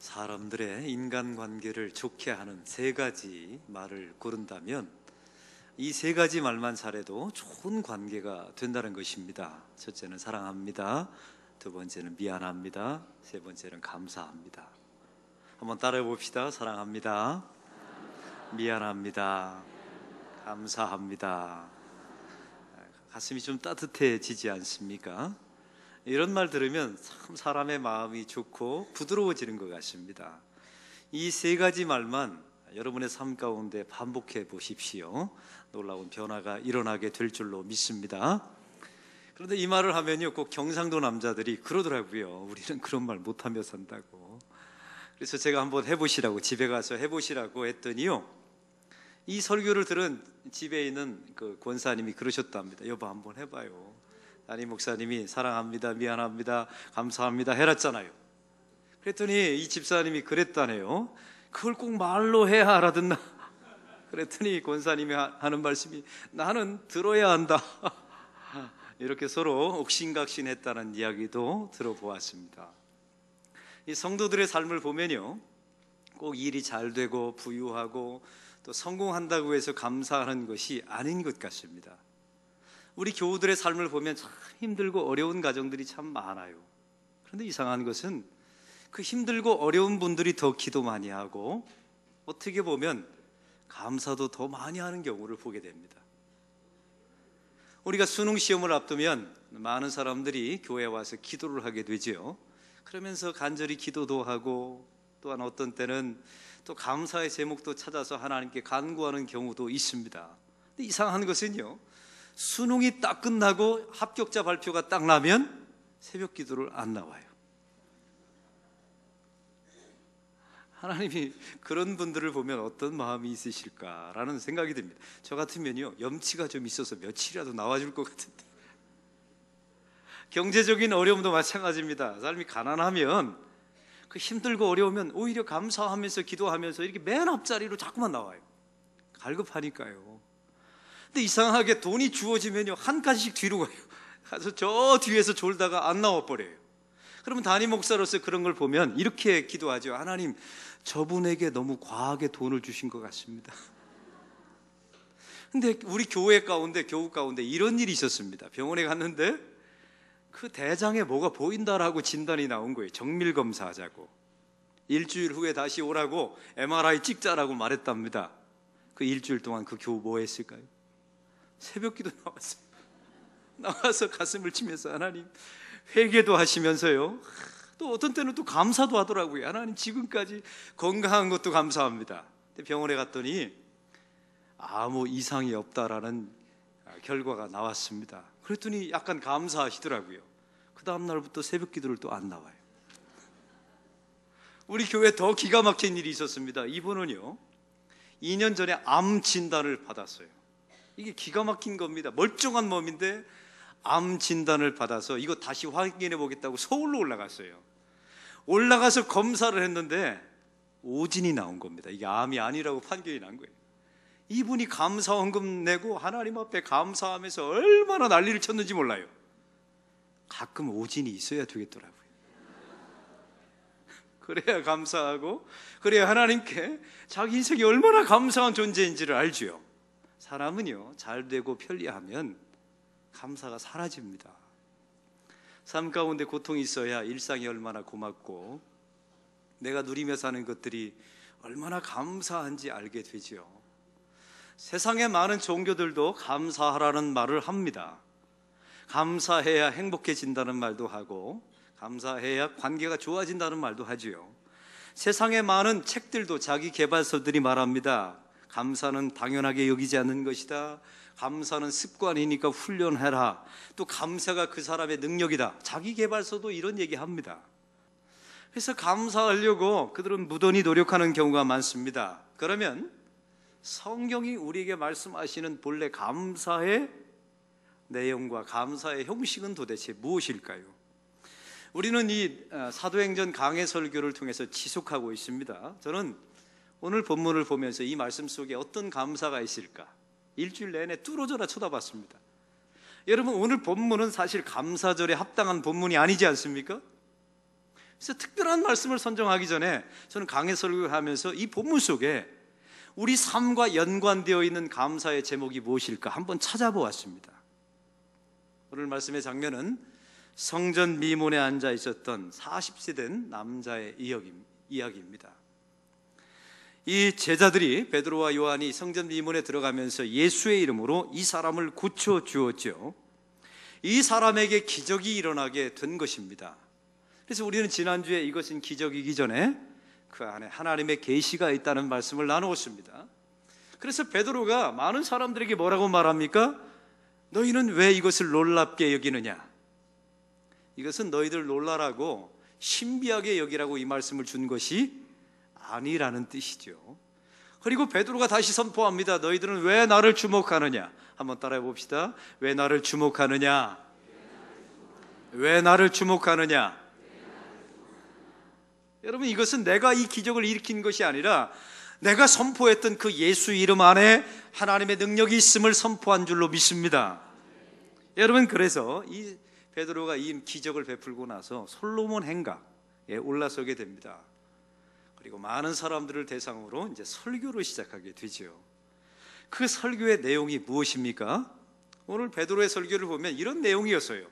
사람들의 인간관계를 좋게 하는 세 가지 말을 고른다면 이 세 가지 말만 잘해도 좋은 관계가 된다는 것입니다. 첫째는 사랑합니다. 두 번째는 미안합니다. 세 번째는 감사합니다. 한번 따라해 봅시다. 사랑합니다. 미안합니다. 감사합니다. 가슴이 좀 따뜻해지지 않습니까? 이런 말 들으면 참 사람의 마음이 좋고 부드러워지는 것 같습니다. 이 세 가지 말만 여러분의 삶 가운데 반복해 보십시오. 놀라운 변화가 일어나게 될 줄로 믿습니다. 그런데 이 말을 하면요, 꼭 경상도 남자들이 그러더라고요. 우리는 그런 말 못하며 산다고. 그래서 제가 한번 해보시라고, 집에 가서 해보시라고 했더니요, 이 설교를 들은 집에 있는 그 권사님이 그러셨답니다. 여보, 한번 해봐요. 담임 목사님이 사랑합니다, 미안합니다, 감사합니다 해놨잖아요. 그랬더니 이 집사님이 그랬다네요. 그걸 꼭 말로 해야 알아듣나? 그랬더니 권사님이 하는 말씀이 나는 들어야 한다. 이렇게 서로 옥신각신했다는 이야기도 들어보았습니다. 이 성도들의 삶을 보면요, 꼭 일이 잘 되고 부유하고 또 성공한다고 해서 감사하는 것이 아닌 것 같습니다. 우리 교우들의 삶을 보면 참 힘들고 어려운 가정들이 참 많아요. 그런데 이상한 것은 그 힘들고 어려운 분들이 더 기도 많이 하고 어떻게 보면 감사도 더 많이 하는 경우를 보게 됩니다. 우리가 수능 시험을 앞두면 많은 사람들이 교회에 와서 기도를 하게 되죠. 그러면서 간절히 기도도 하고 또한 어떤 때는 또 감사의 제목도 찾아서 하나님께 간구하는 경우도 있습니다. 근데 이상한 것은요, 수능이 딱 끝나고 합격자 발표가 딱 나면 새벽 기도를 안 나와요. 하나님이 그런 분들을 보면 어떤 마음이 있으실까라는 생각이 듭니다. 저 같으면요, 염치가 좀 있어서 며칠이라도 나와줄 것 같은데. 경제적인 어려움도 마찬가지입니다. 삶이 가난하면 그 힘들고 어려우면 오히려 감사하면서 기도하면서 이렇게 맨 앞자리로 자꾸만 나와요. 갈급하니까요. 근데 이상하게 돈이 주어지면요, 한 칸씩 뒤로 가요. 가서 저 뒤에서 졸다가 안 나와버려요. 그러면 담임 목사로서 그런 걸 보면 이렇게 기도하죠. 하나님, 저분에게 너무 과하게 돈을 주신 것 같습니다. 근데 우리 교회 가운데, 교우 가운데 이런 일이 있었습니다. 병원에 갔는데 그 대장에 뭐가 보인다라고 진단이 나온 거예요. 정밀 검사하자고. 일주일 후에 다시 오라고 MRI 찍자라고 말했답니다. 그 일주일 동안 그 교우 뭐 했을까요? 새벽기도 나왔어요. 나와서 가슴을 치면서 하나님, 회개도 하시면서요, 또 어떤 때는 또 감사도 하더라고요. 하나님, 지금까지 건강한 것도 감사합니다. 근데 병원에 갔더니 아무 이상이 없다라는 결과가 나왔습니다. 그랬더니 약간 감사하시더라고요. 그 다음 날부터 새벽 기도를 또 안 나와요. 우리 교회에 더 기가 막힌 일이 있었습니다. 이분은요, 2년 전에 암 진단을 받았어요. 이게 기가 막힌 겁니다. 멀쩡한 몸인데 암 진단을 받아서 이거 다시 확인해 보겠다고 서울로 올라갔어요. 올라가서 검사를 했는데 오진이 나온 겁니다. 이게 암이 아니라고 판결이 난 거예요. 이분이 감사원금 내고 하나님 앞에 감사하면서 얼마나 난리를 쳤는지 몰라요. 가끔 오진이 있어야 되겠더라고요. 그래야 감사하고, 그래야 하나님께 자기 인생이 얼마나 감사한 존재인지를 알죠. 사람은요, 잘 되고 편리하면 감사가 사라집니다. 삶 가운데 고통이 있어야 일상이 얼마나 고맙고 내가 누리며 사는 것들이 얼마나 감사한지 알게 되죠. 세상의 많은 종교들도 감사하라는 말을 합니다. 감사해야 행복해진다는 말도 하고 감사해야 관계가 좋아진다는 말도 하지요. 세상의 많은 책들도 자기 개발서들이 말합니다. 감사는 당연하게 여기지 않는 것이다. 감사는 습관이니까 훈련해라. 또 감사가 그 사람의 능력이다. 자기 개발서도 이런 얘기합니다. 그래서 감사하려고 그들은 무던히 노력하는 경우가 많습니다. 그러면 성경이 우리에게 말씀하시는 본래 감사의 내용과 감사의 형식은 도대체 무엇일까요? 우리는 이 사도행전 강해 설교를 통해서 지속하고 있습니다. 저는 오늘 본문을 보면서 이 말씀 속에 어떤 감사가 있을까? 일주일 내내 뚫어져라 쳐다봤습니다. 여러분, 오늘 본문은 사실 감사절에 합당한 본문이 아니지 않습니까? 그래서 특별한 말씀을 선정하기 전에 저는 강해 설교하면서 이 본문 속에 우리 삶과 연관되어 있는 감사의 제목이 무엇일까 한번 찾아보았습니다. 오늘 말씀의 장면은 성전 미문에 앉아 있었던 40세 된 남자의 이야기입니다. 이 제자들이 베드로와 요한이 성전 미문에 들어가면서 예수의 이름으로 이 사람을 고쳐 주었죠. 이 사람에게 기적이 일어나게 된 것입니다. 그래서 우리는 지난주에 이것은 기적이기 전에 그 안에 하나님의 계시가 있다는 말씀을 나누었습니다. 그래서 베드로가 많은 사람들에게 뭐라고 말합니까? 너희는 왜 이것을 놀랍게 여기느냐? 이것은 너희들 놀라라고 신비하게 여기라고 이 말씀을 준 것이 아니라는 뜻이죠. 그리고 베드로가 다시 선포합니다. 너희들은 왜 나를 주목하느냐? 한번 따라해 봅시다. 왜 나를 주목하느냐? 왜 나를 주목하느냐? 여러분, 이것은 내가 이 기적을 일으킨 것이 아니라 내가 선포했던 그 예수 이름 안에 하나님의 능력이 있음을 선포한 줄로 믿습니다. 여러분, 그래서 이 베드로가 이 기적을 베풀고 나서 솔로몬 행각에 올라서게 됩니다. 그리고 많은 사람들을 대상으로 이제 설교를 시작하게 되죠. 그 설교의 내용이 무엇입니까? 오늘 베드로의 설교를 보면 이런 내용이었어요.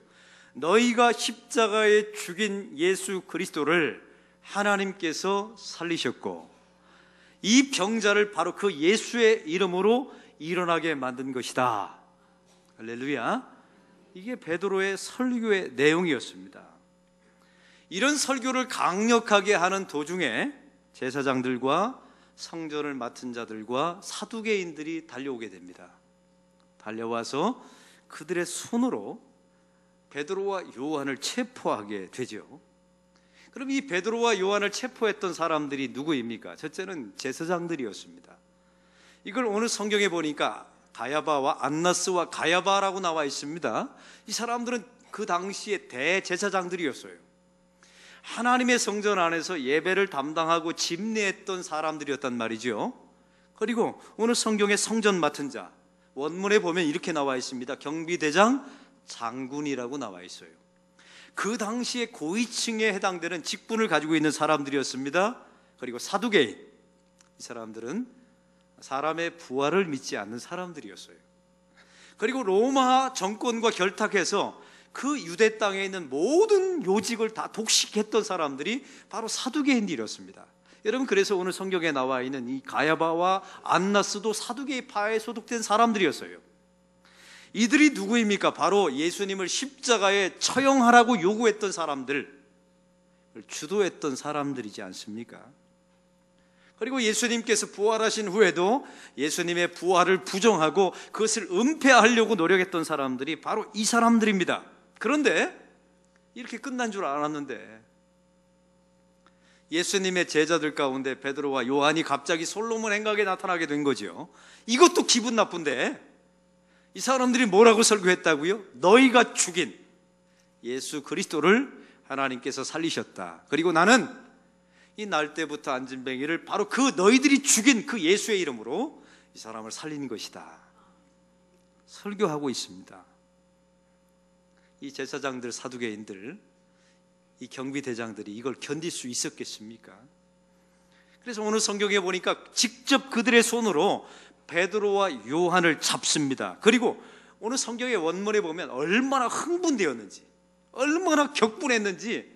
너희가 십자가에 죽인 예수 그리스도를 하나님께서 살리셨고 이 병자를 바로 그 예수의 이름으로 일어나게 만든 것이다. 할렐루야. 이게 베드로의 설교의 내용이었습니다. 이런 설교를 강력하게 하는 도중에 제사장들과 성전을 맡은 자들과 사두개인들이 달려오게 됩니다. 달려와서 그들의 손으로 베드로와 요한을 체포하게 되죠. 그럼 이 베드로와 요한을 체포했던 사람들이 누구입니까? 첫째는 제사장들이었습니다. 이걸 오늘 성경에 보니까 가야바와 안나스와 가야바라고 나와 있습니다. 이 사람들은 그 당시에 대제사장들이었어요. 하나님의 성전 안에서 예배를 담당하고 집례했던 사람들이었단 말이죠. 그리고 오늘 성경의 성전 맡은 자, 원문에 보면 이렇게 나와 있습니다. 경비대장 장군이라고 나와 있어요. 그 당시에 고위층에 해당되는 직분을 가지고 있는 사람들이었습니다. 그리고 사두개인, 이 사람들은 사람의 부활을 믿지 않는 사람들이었어요. 그리고 로마 정권과 결탁해서 그 유대 땅에 있는 모든 요직을 다 독식했던 사람들이 바로 사두개인들이었습니다. 여러분, 그래서 오늘 성경에 나와 있는 이 가야바와 안나스도 사두개파에 소속된 사람들이었어요. 이들이 누구입니까? 바로 예수님을 십자가에 처형하라고 요구했던 사람들, 주도했던 사람들이지 않습니까? 그리고 예수님께서 부활하신 후에도 예수님의 부활을 부정하고 그것을 은폐하려고 노력했던 사람들이 바로 이 사람들입니다. 그런데 이렇게 끝난 줄 알았는데 예수님의 제자들 가운데 베드로와 요한이 갑자기 솔로몬 행각에 나타나게 된 거죠. 이것도 기분 나쁜데 이 사람들이 뭐라고 설교했다고요? 너희가 죽인 예수 그리스도를 하나님께서 살리셨다. 그리고 나는 이 날 때부터 안진뱅이를 바로 그 너희들이 죽인 그 예수의 이름으로 이 사람을 살린 것이다. 설교하고 있습니다. 이 제사장들, 사두개인들, 이 경비대장들이 이걸 견딜 수 있었겠습니까? 그래서 오늘 성경에 보니까 직접 그들의 손으로 베드로와 요한을 잡습니다. 그리고 오늘 성경의 원문에 보면 얼마나 흥분되었는지, 얼마나 격분했는지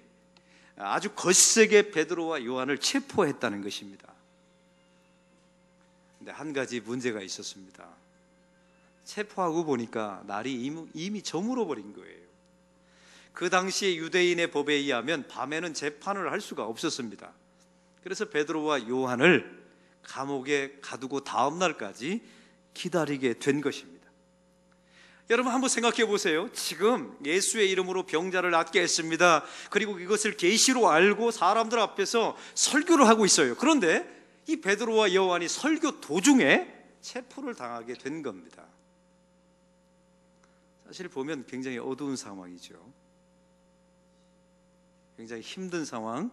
아주 거세게 베드로와 요한을 체포했다는 것입니다. 근데 한 가지 문제가 있었습니다. 체포하고 보니까 날이 이미 저물어 버린 거예요. 그 당시에 유대인의 법에 의하면 밤에는 재판을 할 수가 없었습니다. 그래서 베드로와 요한을 감옥에 가두고 다음 날까지 기다리게 된 것입니다. 여러분, 한번 생각해 보세요. 지금 예수의 이름으로 병자를 낫게 했습니다. 그리고 이것을 계시로 알고 사람들 앞에서 설교를 하고 있어요. 그런데 이 베드로와 요한이 설교 도중에 체포를 당하게 된 겁니다. 사실 보면 굉장히 어두운 상황이죠. 굉장히 힘든 상황,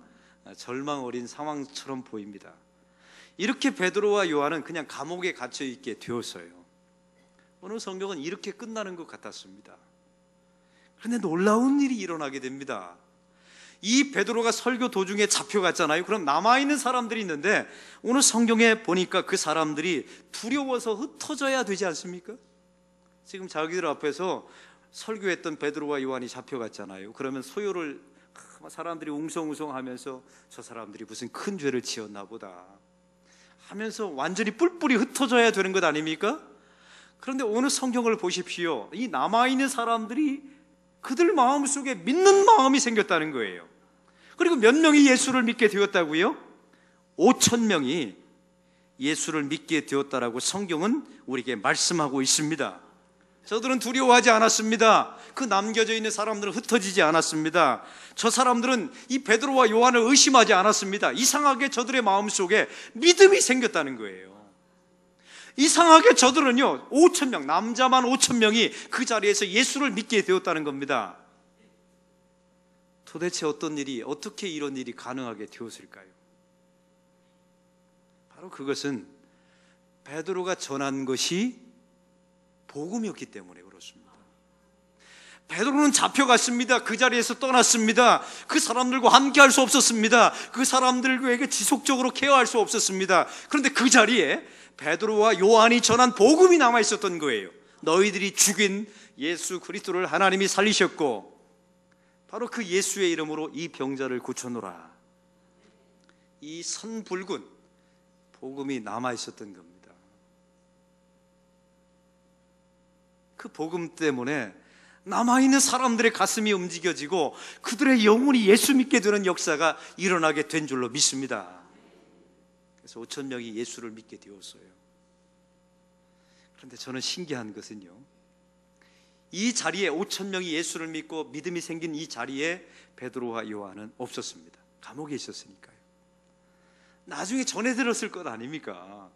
절망 어린 상황처럼 보입니다. 이렇게 베드로와 요한은 그냥 감옥에 갇혀 있게 되었어요. 오늘 성경은 이렇게 끝나는 것 같았습니다. 그런데 놀라운 일이 일어나게 됩니다. 이 베드로가 설교 도중에 잡혀갔잖아요. 그럼 남아있는 사람들이 있는데 오늘 성경에 보니까 그 사람들이 두려워서 흩어져야 되지 않습니까? 지금 자기들 앞에서 설교했던 베드로와 요한이 잡혀갔잖아요. 그러면 소요를 사람들이 웅성웅성하면서 저 사람들이 무슨 큰 죄를 지었나 보다 하면서 완전히 뿔뿔이 흩어져야 되는 것 아닙니까? 그런데 오늘 성경을 보십시오. 이 남아있는 사람들이 그들 마음속에 믿는 마음이 생겼다는 거예요. 그리고 몇 명이 예수를 믿게 되었다고요? 5,000명이 예수를 믿게 되었다라고 성경은 우리에게 말씀하고 있습니다. 저들은 두려워하지 않았습니다. 그 남겨져 있는 사람들은 흩어지지 않았습니다. 저 사람들은 이 베드로와 요한을 의심하지 않았습니다. 이상하게 저들의 마음속에 믿음이 생겼다는 거예요. 이상하게 저들은요 5,000명, 남자만 5,000명이 그 자리에서 예수를 믿게 되었다는 겁니다. 도대체 어떤 일이, 어떻게 이런 일이 가능하게 되었을까요? 바로 그것은 베드로가 전한 것이 복음이었기 때문에 그렇습니다. 베드로는 잡혀갔습니다. 그 자리에서 떠났습니다. 그 사람들과 함께 할 수 없었습니다. 그 사람들에게 지속적으로 케어할 수 없었습니다. 그런데 그 자리에 베드로와 요한이 전한 복음이 남아 있었던 거예요. 너희들이 죽인 예수 그리스도를 하나님이 살리셨고 바로 그 예수의 이름으로 이 병자를 고쳐놓으라. 이 선불군 복음이 남아 있었던 겁니다. 그 복음 때문에 남아있는 사람들의 가슴이 움직여지고 그들의 영혼이 예수 믿게 되는 역사가 일어나게 된 줄로 믿습니다. 그래서 5,000명이 예수를 믿게 되었어요. 그런데 저는 신기한 것은요, 이 자리에 5,000명이 예수를 믿고 믿음이 생긴 이 자리에 베드로와 요한은 없었습니다. 감옥에 있었으니까요. 나중에 전해 들었을 것 아닙니까?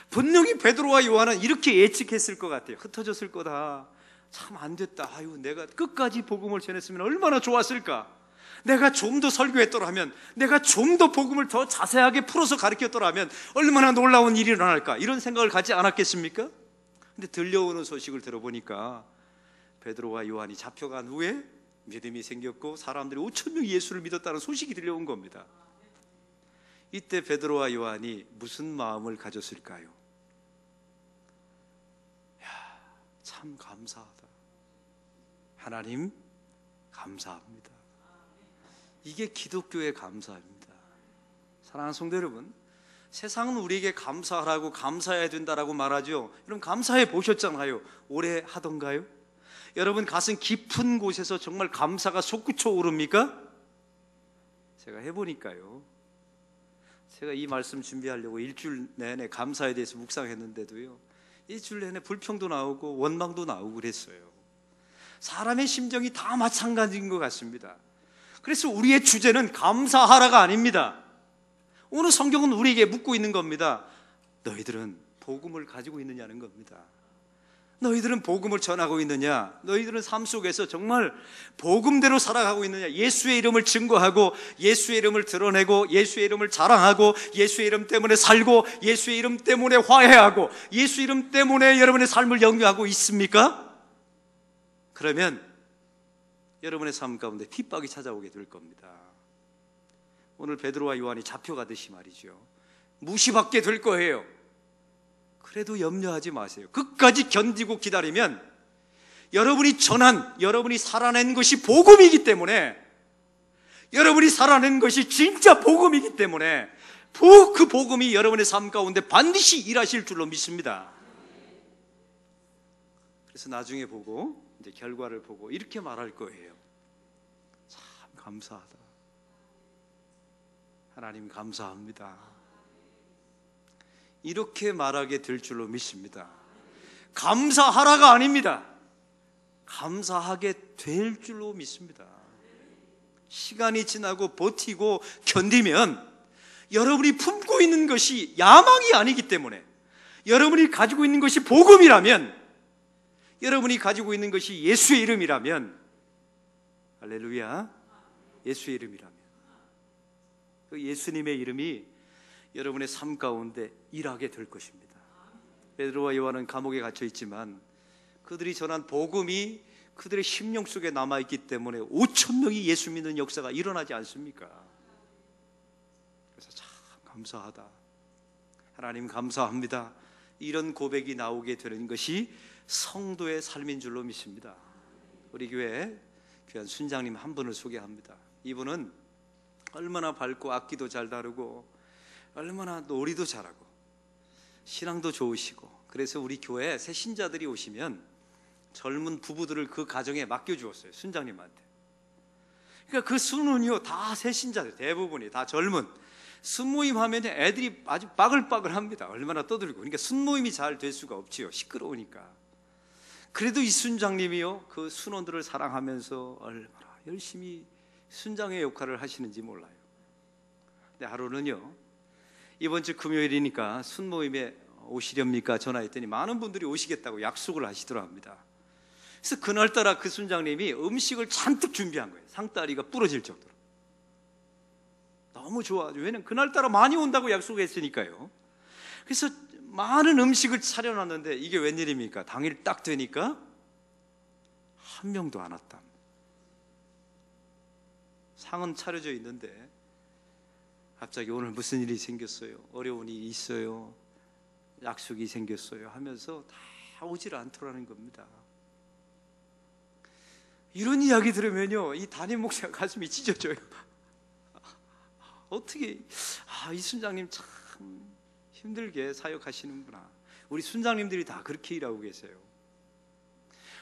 분명히 베드로와 요한은 이렇게 예측했을 것 같아요. 흩어졌을 거다. 참 안 됐다. 아유, 내가 끝까지 복음을 전했으면 얼마나 좋았을까. 내가 좀 더 설교했더라면, 내가 좀 더 복음을 더 자세하게 풀어서 가르쳤더라면 얼마나 놀라운 일이 일어날까. 이런 생각을 갖지 않았겠습니까? 근데 들려오는 소식을 들어보니까 베드로와 요한이 잡혀간 후에 믿음이 생겼고 사람들이 5,000명이 예수를 믿었다는 소식이 들려온 겁니다. 이때 베드로와 요한이 무슨 마음을 가졌을까요? 참 감사하다. 하나님 감사합니다. 이게 기독교의 감사입니다. 사랑하는 성도 여러분, 세상은 우리에게 감사하라고 감사해야 된다라고 말하죠. 여러분 감사해 보셨잖아요. 오래 하던가요? 여러분 가슴 깊은 곳에서 정말 감사가 솟구쳐 오릅니까? 제가 해보니까요. 제가 이 말씀 준비하려고 일주일 내내 감사에 대해서 묵상했는데도요, 일주일 내내 불평도 나오고 원망도 나오고 그랬어요. 사람의 심정이 다 마찬가지인 것 같습니다. 그래서 우리의 주제는 감사하라가 아닙니다. 오늘 성경은 우리에게 묻고 있는 겁니다. 너희들은 복음을 가지고 있느냐는 겁니다. 너희들은 복음을 전하고 있느냐? 너희들은 삶 속에서 정말 복음대로 살아가고 있느냐? 예수의 이름을 증거하고 예수의 이름을 드러내고 예수의 이름을 자랑하고 예수의 이름 때문에 살고 예수의 이름 때문에 화해하고 예수 이름 때문에 여러분의 삶을 영위하고 있습니까? 그러면 여러분의 삶 가운데 핍박이 찾아오게 될 겁니다. 오늘 베드로와 요한이 잡혀가듯이 말이죠. 무시받게 될 거예요. 그래도 염려하지 마세요. 끝까지 견디고 기다리면 여러분이 전한, 여러분이 살아낸 것이 복음이기 때문에, 여러분이 살아낸 것이 진짜 복음이기 때문에 그 복음이 여러분의 삶 가운데 반드시 일하실 줄로 믿습니다. 그래서 나중에 보고 이제 결과를 보고 이렇게 말할 거예요. 참 감사하다. 하나님 감사합니다. 이렇게 말하게 될 줄로 믿습니다. 감사하라가 아닙니다. 감사하게 될 줄로 믿습니다. 시간이 지나고 버티고 견디면 여러분이 품고 있는 것이 야망이 아니기 때문에, 여러분이 가지고 있는 것이 복음이라면, 여러분이 가지고 있는 것이 예수의 이름이라면, 할렐루야, 예수의 이름이라면, 그 예수님의 이름이 여러분의 삶 가운데 일하게 될 것입니다. 베드로와 요한은 감옥에 갇혀 있지만 그들이 전한 복음이 그들의 심령 속에 남아있기 때문에 5천 명이 예수 믿는 역사가 일어나지 않습니까? 그래서 참 감사하다. 하나님 감사합니다. 이런 고백이 나오게 되는 것이 성도의 삶인 줄로 믿습니다. 우리 교회 귀한 순장님 한 분을 소개합니다. 이분은 얼마나 밝고 악기도 잘 다루고 얼마나 놀이도 잘하고 신앙도 좋으시고, 그래서 우리 교회에 새 신자들이 오시면 젊은 부부들을 그 가정에 맡겨주었어요, 순장님한테. 그러니까 그 순은요 다 새 신자들, 대부분이 다 젊은. 순모임 하면 애들이 아주 빠글빠글합니다. 얼마나 떠들고. 그러니까 순모임이 잘 될 수가 없지요, 시끄러우니까. 그래도 이 순장님이요 그 순원들을 사랑하면서 얼마나 열심히 순장의 역할을 하시는지 몰라요. 근데 하루는요, 이번 주 금요일이니까 순모임에 오시렵니까 전화했더니 많은 분들이 오시겠다고 약속을 하시더라 합니다. 그래서 그날따라 그 순장님이 음식을 잔뜩 준비한 거예요. 상다리가 부러질 정도로. 너무 좋아하죠. 왜냐면 그날따라 많이 온다고 약속했으니까요. 그래서 많은 음식을 차려놨는데 이게 웬일입니까? 당일 딱 되니까 한 명도 안 왔다. 상은 차려져 있는데 갑자기 오늘 무슨 일이 생겼어요, 어려운 일이 있어요, 약속이 생겼어요 하면서 다 오질 않더라는 겁니다. 이런 이야기 들으면요 이 담임 목사가 가슴이 찢어져요. 어떻게 이 순장님 참 힘들게 사역하시는구나. 우리 순장님들이 다 그렇게 일하고 계세요.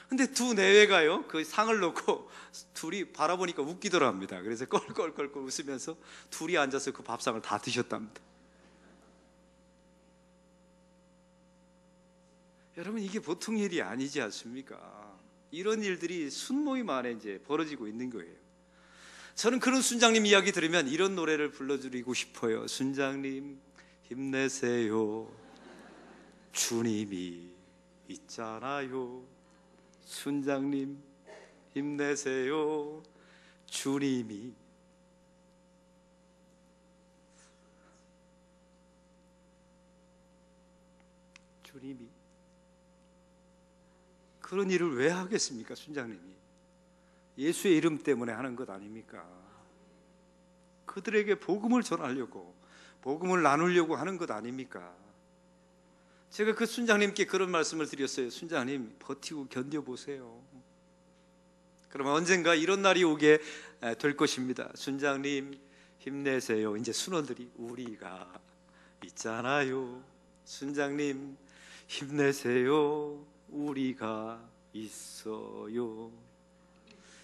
근데 두 내외가요 그 상을 놓고 둘이 바라보니까 웃기더라 합니다. 그래서 껄껄껄껄 웃으면서 둘이 앉아서 그 밥상을 다 드셨답니다. 여러분, 이게 보통 일이 아니지 않습니까? 이런 일들이 순모임 안에 이제 벌어지고 있는 거예요. 저는 그런 순장님 이야기 들으면 이런 노래를 불러드리고 싶어요. 순장님 힘내세요, 주님이 있잖아요. 순장님 힘내세요, 주님이. 주님이 그런 일을 왜 하겠습니까? 순장님이 예수의 이름 때문에 하는 것 아닙니까? 그들에게 복음을 전하려고, 복음을 나누려고 하는 것 아닙니까? 제가 그 순장님께 그런 말씀을 드렸어요. 순장님 버티고 견뎌보세요. 그러면 언젠가 이런 날이 오게 될 것입니다. 순장님 힘내세요. 이제 순원들이 우리가 있잖아요. 순장님 힘내세요, 우리가 있어요.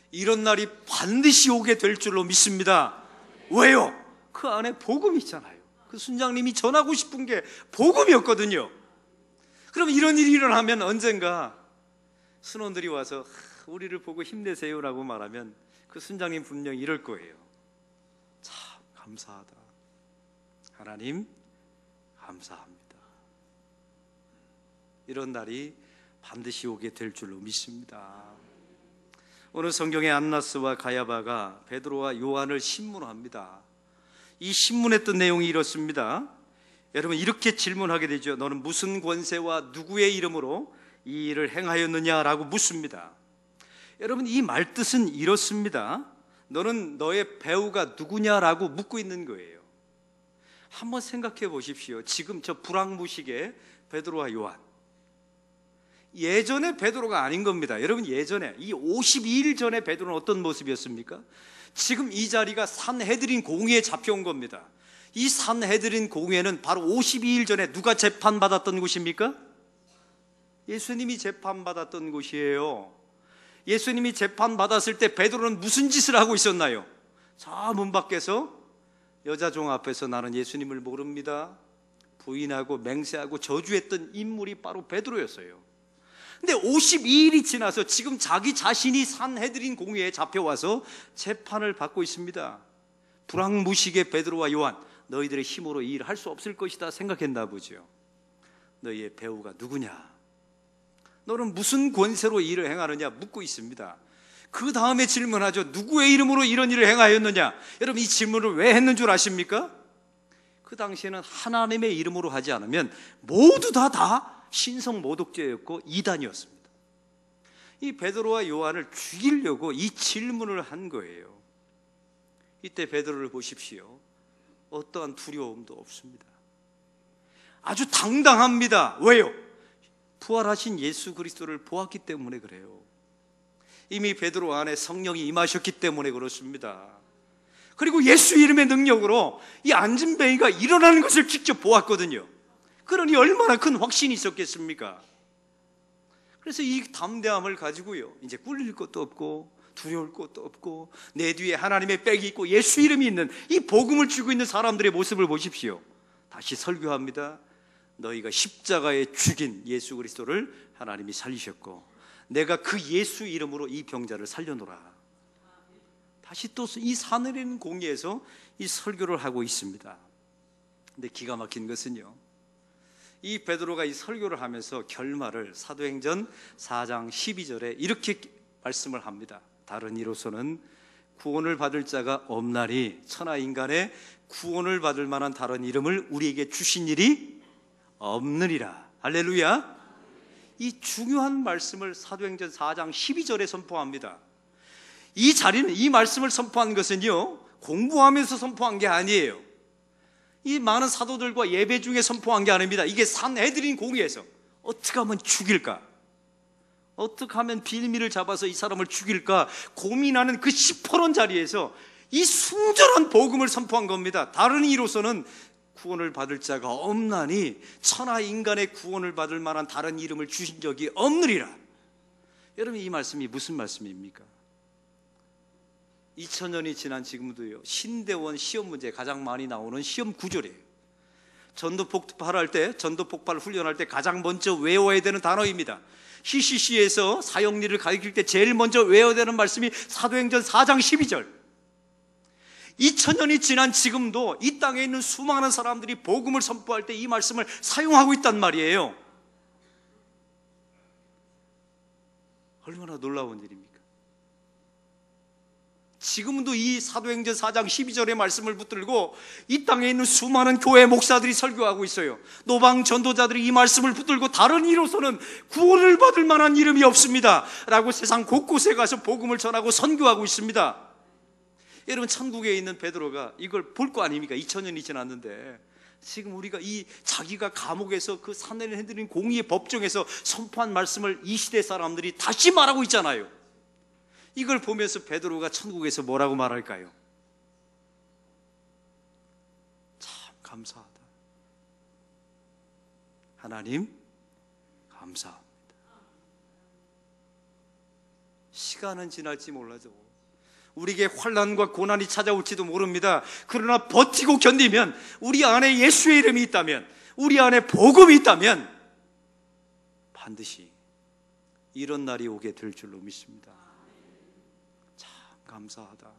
이런 날이 반드시 오게 될 줄로 믿습니다. 왜요? 그 안에 복음이 있잖아요. 그 순장님이 전하고 싶은 게 복음이었거든요. 그럼 이런 일이 일어나면 언젠가 순원들이 와서 우리를 보고 힘내세요라고 말하면 그 순장님 분명히 이럴 거예요. 참 감사하다. 하나님 감사합니다. 이런 날이 반드시 오게 될 줄로 믿습니다. 오늘 성경의 안나스와 가야바가 베드로와 요한을 신문합니다. 이 신문했던 내용이 이렇습니다. 여러분, 이렇게 질문하게 되죠. 너는 무슨 권세와 누구의 이름으로 이 일을 행하였느냐라고 묻습니다. 여러분, 이 말뜻은 이렇습니다. 너는 너의 배우가 누구냐라고 묻고 있는 거예요. 한번 생각해 보십시오. 지금 저 불황무식의 베드로와 요한, 예전에 베드로가 아닌 겁니다. 여러분, 예전에 이 52일 전에 베드로는 어떤 모습이었습니까? 지금 이 자리가 산헤드린 공회에 잡혀온 겁니다. 이 산헤드린 공회는 바로 52일 전에 누가 재판받았던 곳입니까? 예수님이 재판받았던 곳이에요. 예수님이 재판받았을 때 베드로는 무슨 짓을 하고 있었나요? 저 문 밖에서 여자종 앞에서 나는 예수님을 모릅니다 부인하고 맹세하고 저주했던 인물이 바로 베드로였어요. 근데 52일이 지나서 지금 자기 자신이 산헤드린 공회에 잡혀와서 재판을 받고 있습니다. 불황무식의 베드로와 요한, 너희들의 힘으로 이 일을 할 수 없을 것이다 생각했나 보죠. 너희의 배우가 누구냐? 너는 무슨 권세로 이 일을 행하느냐 묻고 있습니다. 그 다음에 질문하죠. 누구의 이름으로 이런 일을 행하였느냐? 여러분, 이 질문을 왜 했는 줄 아십니까? 그 당시에는 하나님의 이름으로 하지 않으면 모두 다 신성 모독죄였고 이단이었습니다. 이 베드로와 요한을 죽이려고 이 질문을 한 거예요. 이때 베드로를 보십시오. 어떠한 두려움도 없습니다. 아주 당당합니다. 왜요? 부활하신 예수 그리스도를 보았기 때문에 그래요. 이미 베드로 안에 성령이 임하셨기 때문에 그렇습니다. 그리고 예수 이름의 능력으로 이 앉은 뱅이가 일어나는 것을 직접 보았거든요. 그러니 얼마나 큰 확신이 있었겠습니까? 그래서 이 담대함을 가지고요, 이제 꿀릴 것도 없고 두려울 것도 없고 내 뒤에 하나님의 백이 있고 예수 이름이 있는 이 복음을 쥐고 있는 사람들의 모습을 보십시오. 다시 설교합니다. 너희가 십자가에 죽인 예수 그리스도를 하나님이 살리셨고 내가 그 예수 이름으로 이 병자를 살려놓으라. 다시 또 이 사내리는 공의에서 이 설교를 하고 있습니다. 근데 기가 막힌 것은요, 이 베드로가 이 설교를 하면서 결말을 사도행전 4장 12절에 이렇게 말씀을 합니다. 다른 이로서는 구원을 받을 자가 없나니 천하 인간의 구원을 받을 만한 다른 이름을 우리에게 주신 일이 없느니라. 할렐루야. 이 중요한 말씀을 사도행전 4장 12절에 선포합니다. 이 자리는, 이 말씀을 선포한 것은요, 공부하면서 선포한 게 아니에요. 이 많은 사도들과 예배 중에 선포한 게 아닙니다. 이게 산헤드린 공의에서 어떻게 하면 죽일까, 어떻게 하면 빌미를 잡아서 이 사람을 죽일까 고민하는 그 시퍼런 자리에서 이 순전한 복음을 선포한 겁니다. 다른 이로서는 구원을 받을 자가 없나니 천하 인간의 구원을 받을 만한 다른 이름을 주신 적이 없느니라. 여러분, 이 말씀이 무슨 말씀입니까? 2000년이 지난 지금도요, 신대원 시험 문제에 가장 많이 나오는 시험 구절이에요. 전도 폭발할 때, 전도 폭발 훈련할 때 가장 먼저 외워야 되는 단어입니다. CCC에서 사형리를 가르칠 때 제일 먼저 외워야 되는 말씀이 사도행전 4장 12절. 2000년이 지난 지금도 이 땅에 있는 수많은 사람들이 복음을 선포할 때 이 말씀을 사용하고 있단 말이에요. 얼마나 놀라운 일입니까? 지금도 이 사도행전 4장 12절의 말씀을 붙들고 이 땅에 있는 수많은 교회 목사들이 설교하고 있어요. 노방 전도자들이 이 말씀을 붙들고 다른 이로서는 구원을 받을 만한 이름이 없습니다 라고 세상 곳곳에 가서 복음을 전하고 선교하고 있습니다. 여러분, 천국에 있는 베드로가 이걸 볼 거 아닙니까? 2000년이 지났는데 지금 우리가 이 자기가 감옥에서 그 산헤드린 공의의 법정에서 선포한 말씀을 이 시대 사람들이 다시 말하고 있잖아요. 이걸 보면서 베드로가 천국에서 뭐라고 말할까요? 참 감사하다. 하나님 감사합니다. 시간은 지날지 몰라도 우리에게 환난과 고난이 찾아올지도 모릅니다. 그러나 버티고 견디면, 우리 안에 예수의 이름이 있다면, 우리 안에 복음이 있다면 반드시 이런 날이 오게 될 줄로 믿습니다. 참 감사하다.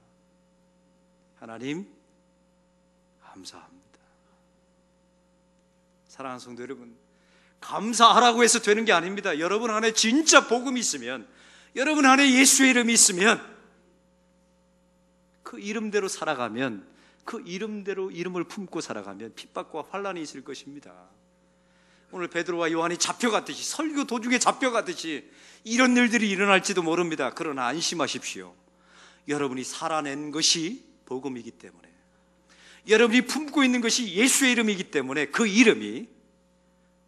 하나님 감사합니다. 사랑하는 성도 여러분, 감사하라고 해서 되는 게 아닙니다. 여러분 안에 진짜 복음이 있으면, 여러분 안에 예수의 이름이 있으면, 그 이름대로 살아가면, 그 이름대로 이름을 품고 살아가면 핍박과 환난이 있을 것입니다. 오늘 베드로와 요한이 잡혀갔듯이, 설교 도중에 잡혀갔듯이 이런 일들이 일어날지도 모릅니다. 그러나 안심하십시오. 여러분이 살아낸 것이 복음이기 때문에, 여러분이 품고 있는 것이 예수의 이름이기 때문에 그 이름이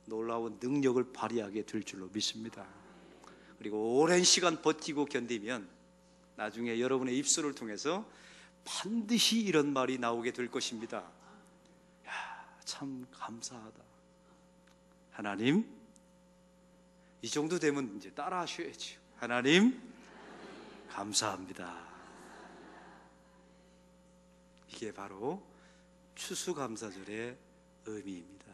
놀라운 능력을 발휘하게 될 줄로 믿습니다. 그리고 오랜 시간 버티고 견디면 나중에 여러분의 입술을 통해서 반드시 이런 말이 나오게 될 것입니다. 야, 참 감사하다. 하나님, 이 정도 되면 이제 따라 하셔야죠. 하나님 감사합니다. 이게 바로 추수감사절의 의미입니다.